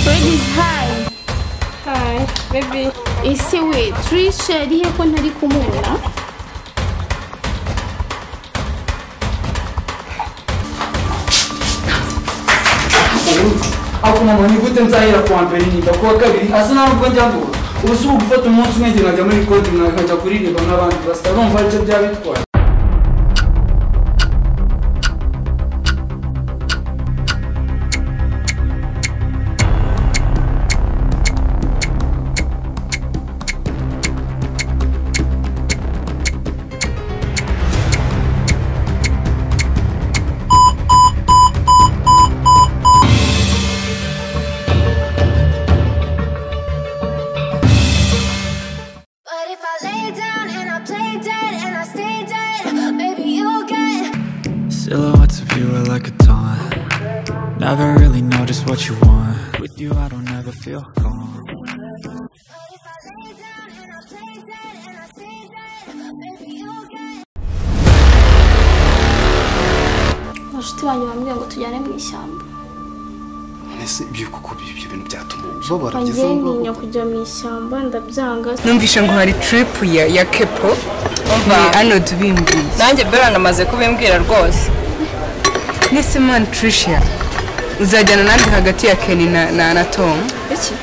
Ladies, hi. Hi, baby. Ese we, Trisha arihe ko ntari kumubona? Ako mama ni gute nzahira kwa mbere ni kwa kabiri asa nabwo njyango ubusubu gufata umunsi umwe ngina njya muri code nkajya kuririmba n'abandi basta bumva icyo byabitwaye. Silhouettes of you are like a taunt. Never really know just what you want. With you I don't ever feel calm. Abashuti banyu bambwiye ngo tujyane mu ishyamba. Nese ibyo kuko ibyo bintu byatuma ubabara bigeze ngo ntinya kujya mu ishyamba ndabyanga. Numvisha ngo hari trip ya Kepo. Umva hano tubimbwiye. Nanjye bera namaze kubimbwira rwose. Nese man Trisha. Uzajyana nandi hagati ya Kenny na Tom. Iki?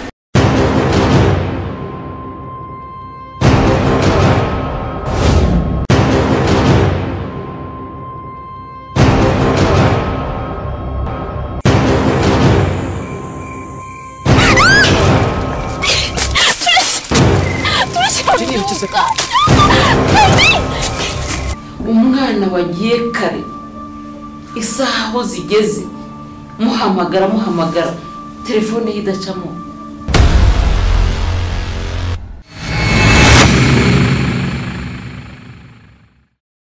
Umwana wagiye kare isaha aho zigeze muhamagara telefone yidacamo